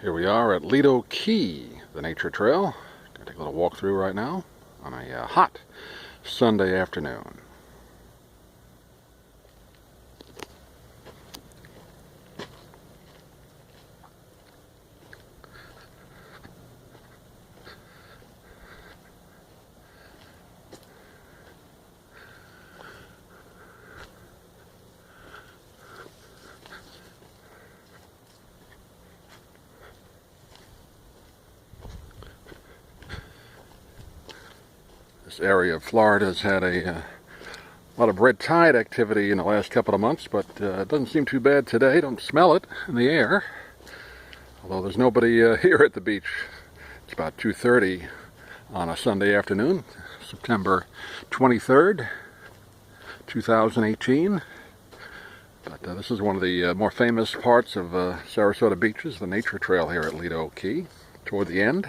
Here we are at Lido Key, the nature trail. Gonna take a little walk through right now on a hot Sunday afternoon. This area of Florida has had a lot of red tide activity in the last couple of months, but it doesn't seem too bad today. Don't smell it in the air, although there's nobody here at the beach. It's about 2:30 on a Sunday afternoon, September 23rd, 2018. But this is one of the more famous parts of Sarasota beaches, the nature trail here at Lido Key, toward the end.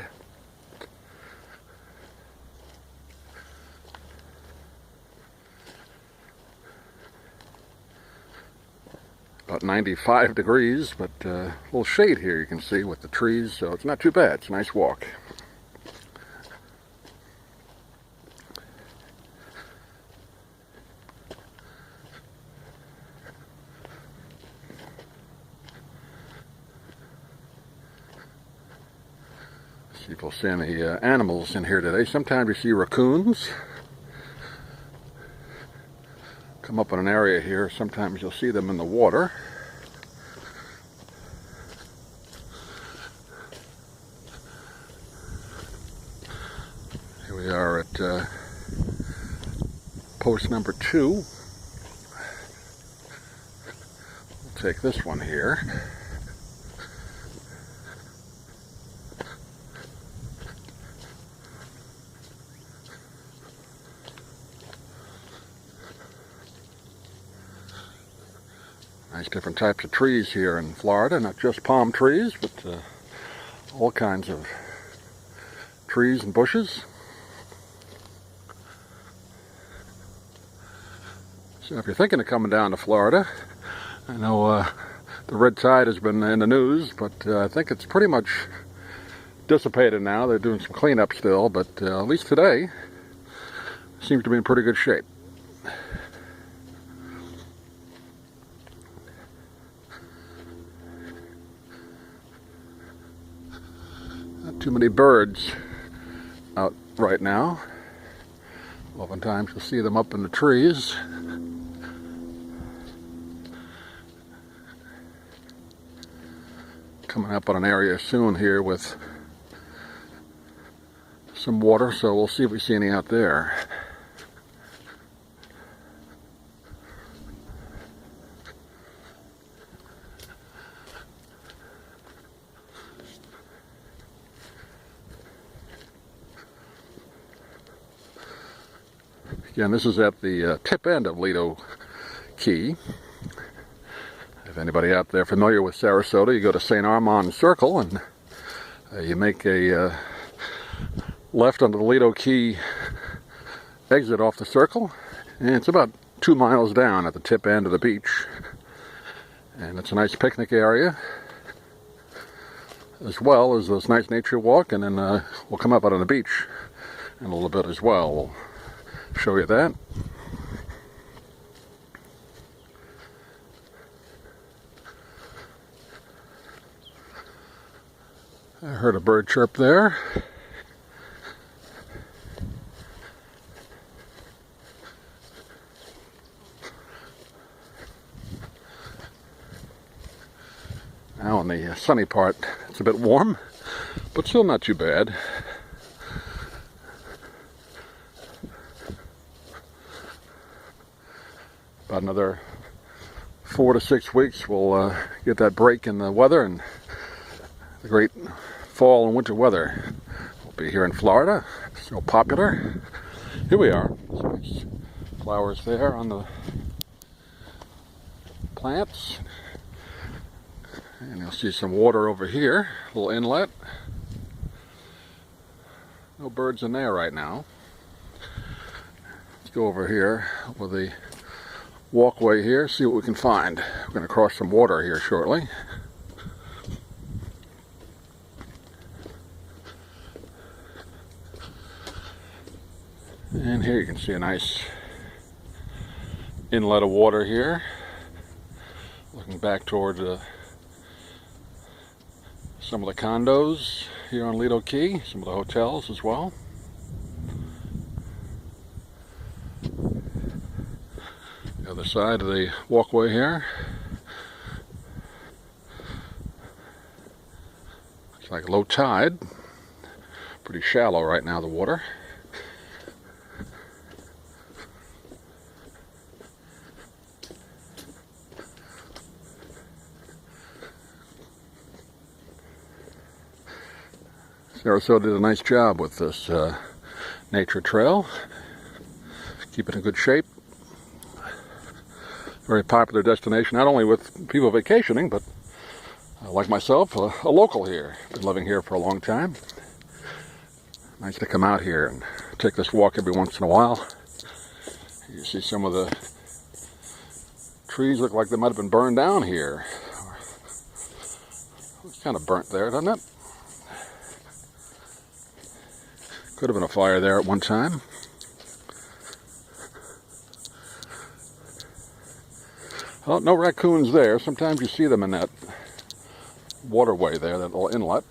About 95 degrees, but a little shade here you can see with the trees, so it's not too bad. It's a nice walk. See if we'll see any animals in here today. Sometimes you see raccoons come up in an area here. Sometimes you'll see them in the water. Here we are at post number 2. We'll take this one here. Nice different types of trees here in Florida, not just palm trees, but all kinds of trees and bushes. So if you're thinking of coming down to Florida, I know the red tide has been in the news, but I think it's pretty much dissipated now. They're doing some cleanup still, but at least today seems to be in pretty good shape. Not too many birds out right now. Oftentimes you'll see them up in the trees. Coming up on an area soon here with some water, so we'll see if we see any out there. Again, this is at the tip end of Lido Key. If anybody out there familiar with Sarasota, you go to St. Armand Circle and you make a left onto the Lido Key exit off the circle, and it's about 2 miles down at the tip end of the beach. And it's a nice picnic area, as well as this nice nature walk, and then we'll come up out on the beach in a little bit as well. We'll show you that. I heard a bird chirp there. Now on the sunny part, it's a bit warm, but still not too bad. About another 4 to 6 weeks, we'll get that break in the weather, and the great fall and winter weather will be here in Florida. So popular. Here we are. Some nice flowers there on the plants. And you'll see some water over here, a little inlet. No birds in there right now. Let's go over here with the walkway here, see what we can find. We're going to cross some water here shortly. And here you can see a nice inlet of water here, looking back toward some of the condos here on Lido Key, some of the hotels as well. The other side of the walkway here, it's like low tide, pretty shallow right now, the water. Sarasota did a nice job with this nature trail. Keep it in good shape. Very popular destination, not only with people vacationing, but like myself, a local here. Been living here for a long time. Nice to come out here and take this walk every once in a while. You see some of the trees look like they might have been burned down here. It's kind of burnt there, doesn't it? Could have been a fire there at one time. Well, no raccoons there. Sometimes you see them in that waterway there, that little inlet.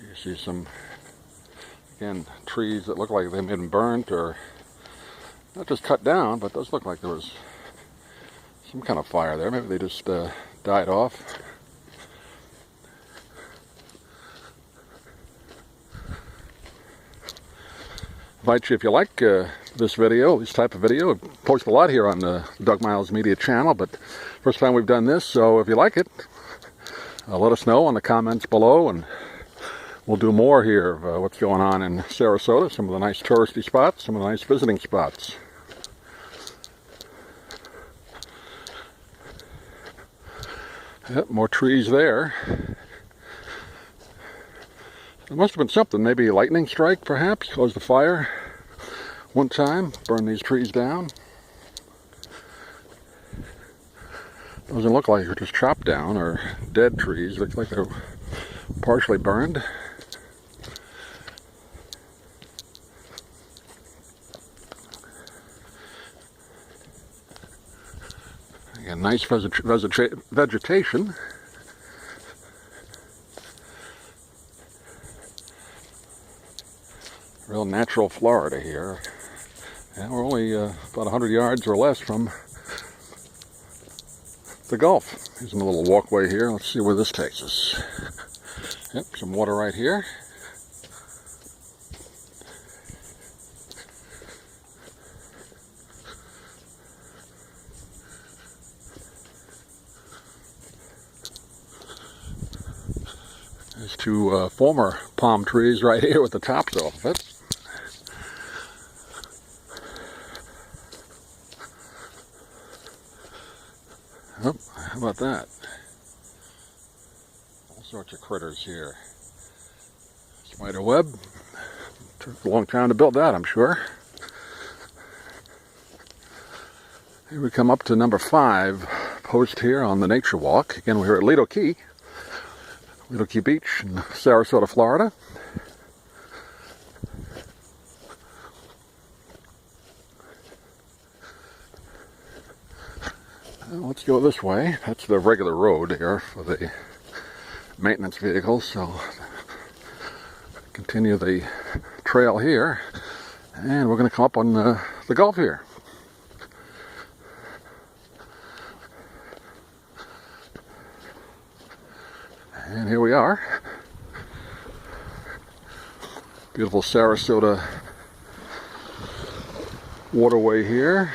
You see some, again, trees that look like they've been burnt or not just cut down, but it does look like there was some kind of fire there. Maybe they just died off. Invite you, if you like this video, this type of video. I post a lot here on the Doug Miles Media channel, but first time we've done this, so if you like it, let us know in the comments below, and we'll do more here of what's going on in Sarasota, some of the nice touristy spots, some of the nice visiting spots. Yep, more trees there. There must have been something, maybe a lightning strike perhaps, caused the fire one time, burned these trees down. Doesn't look like they're just chopped down or dead trees, looks like they're partially burned. Again, nice vegetation. Real natural Florida here. And we're only about 100 yards or less from the Gulf. Here's a little walkway here. Let's see where this takes us. Yep, some water right here. There's two former palm trees right here with the tops off of it. Oh, how about that? All sorts of critters here. Spider web. Took a long time to build that, I'm sure. Here we come up to number 5 post here on the nature walk. Again, we're here at Lido Key Beach in Sarasota, Florida. Let's go this way. That's the regular road here for the maintenance vehicles, so continue the trail here, and we're going to come up on the Gulf here. And here we are. Beautiful Sarasota waterway here.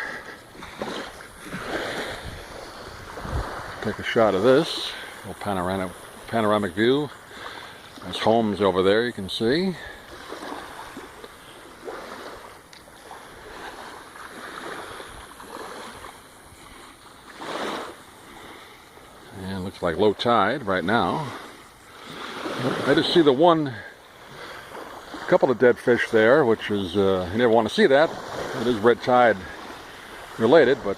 Take a shot of this. A little panoramic view. There's homes over there you can see. And looks like low tide right now. I just see couple of dead fish there, which is, you never want to see that. It is red tide related, but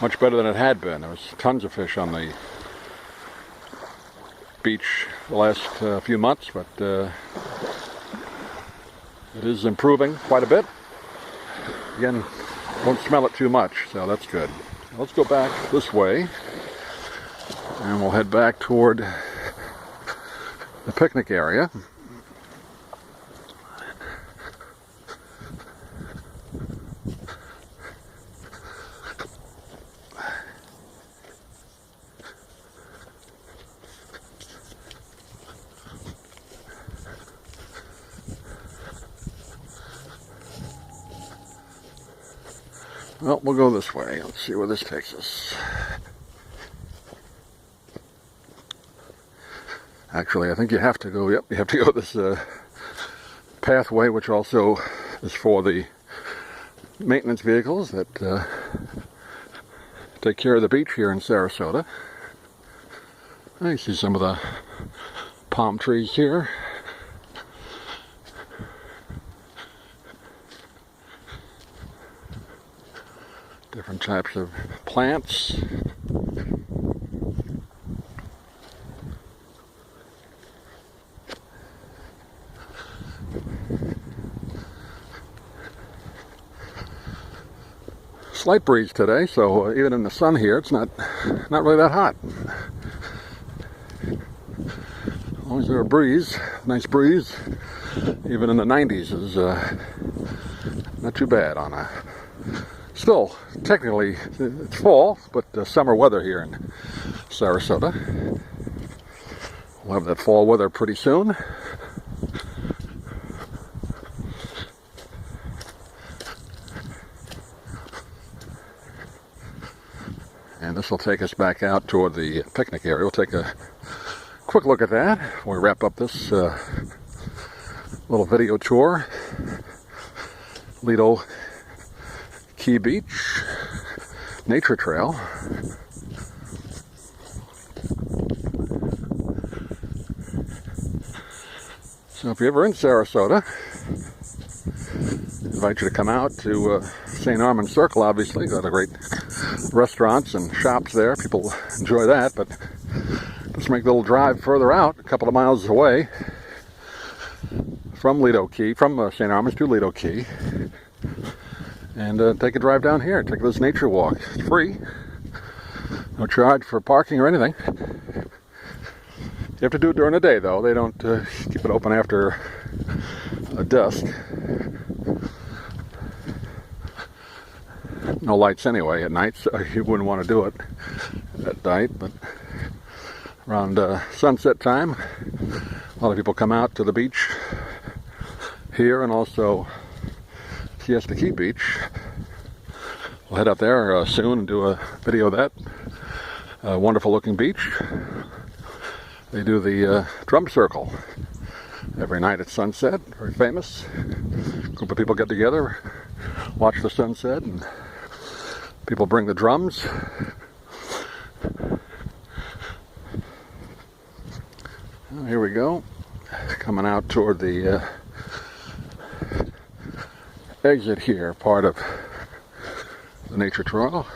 much better than it had been. There was tons of fish on the beach the last few months, but it is improving quite a bit. Again, won't smell it too much, so that's good. Let's go back this way, and we'll head back toward the picnic area. Well, we'll go this way. Let's see where this takes us. Actually, I think you have to go, yep, you have to go this pathway, which also is for the maintenance vehicles that take care of the beach here in Sarasota. I see some of the palm trees here. Different types of plants. Slight breeze today, so even in the sun here, it's not really that hot. As long as there's a breeze, nice breeze, even in the 90s is not too bad on a. Still, technically, it's fall, but summer weather here in Sarasota. We'll have that fall weather pretty soon. And this will take us back out toward the picnic area. We'll take a quick look at that before we wrap up this little video tour. Lido Key Beach Nature Trail. So if you're ever in Sarasota, I invite you to come out to St. Armand Circle. Obviously, got a great restaurants and shops there. People enjoy that, but let's make a little drive further out, a couple of miles away from Lido Key, from St. Armand to Lido Key, and take a drive down here. Take this nature walk. It's free, no charge for parking or anything. You have to do it during the day, though. They don't keep it open after dusk. No lights anyway at night, so you wouldn't want to do it at night, but around sunset time, a lot of people come out to the beach here, and also Lido Key Beach. We'll head up there soon and do a video of that wonderful looking beach. They do the drum circle every night at sunset, very famous. A group of people get together, watch the sunset, and people bring the drums. Well, here we go, coming out toward the exit here, part of the nature trail.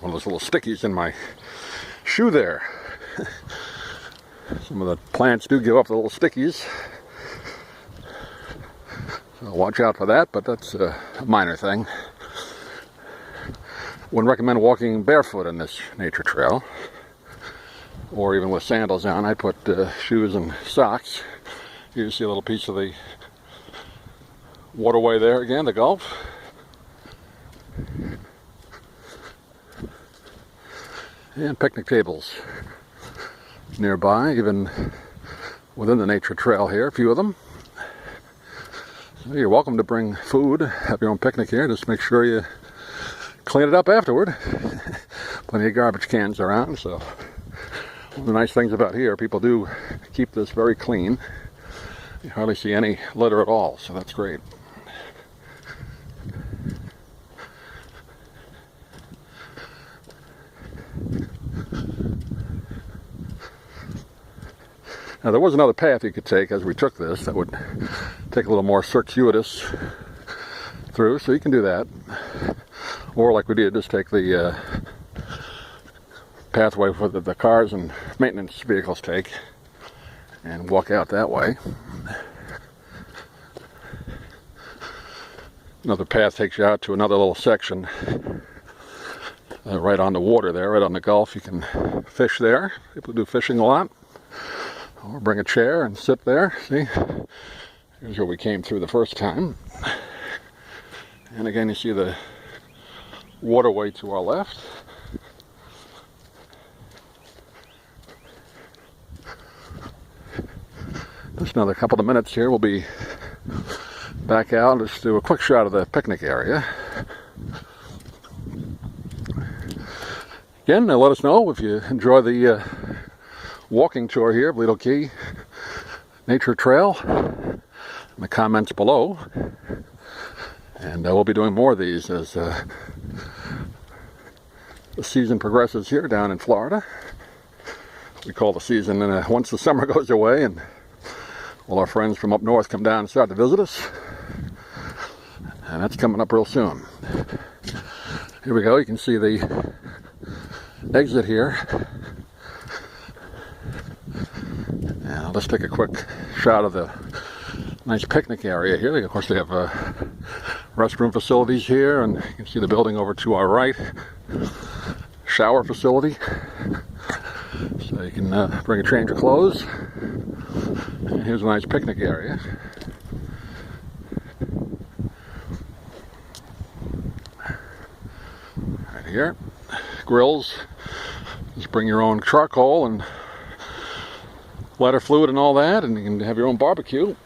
One of those little stickies in my shoe there. Some of the plants do give up the little stickies, so watch out for that, but that's a minor thing. Wouldn't recommend walking barefoot in this nature trail, or even with sandals on. I put shoes and socks. You see a little piece of the waterway there again, the Gulf. And picnic tables nearby, even within the nature trail here, a few of them. So you're welcome to bring food, have your own picnic here. Just make sure you clean it up afterward. Plenty of garbage cans around, so one of the nice things about here, people do keep this very clean. You hardly see any litter at all, so that's great. Now there was another path you could take as we took this that would take a little more circuitous through, so you can do that. Or like we did, just take the pathway for the cars and maintenance vehicles take and walk out that way. Another path takes you out to another little section right on the water there, right on the Gulf. You can fish there. People do fishing a lot. Or bring a chair and sit there. See, here's where we came through the first time. And again, you see the waterway to our left. Just another couple of minutes here, we'll be back out. Let's do a quick shot of the picnic area. Again, let us know if you enjoy the walking tour here of Lido Key Nature Trail in the comments below. And we'll be doing more of these as the season progresses here down in Florida. We call the season once the summer goes away and all our friends from up north come down and start to visit us. And that's coming up real soon. Here we go. You can see the exit here. Now let's take a quick shot of the nice picnic area here. Of course, they have restroom facilities here, and you can see the building over to our right. Shower facility. So you can bring a change of clothes. And here's a nice picnic area. Right here. Grills. Just bring your own charcoal and lighter fluid and all that, and you can have your own barbecue.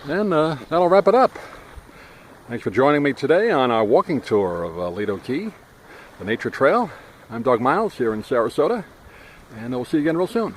And that'll wrap it up. Thanks for joining me today on our walking tour of Lido Key, the Nature Trail. I'm Doug Miles here in Sarasota, and we'll see you again real soon.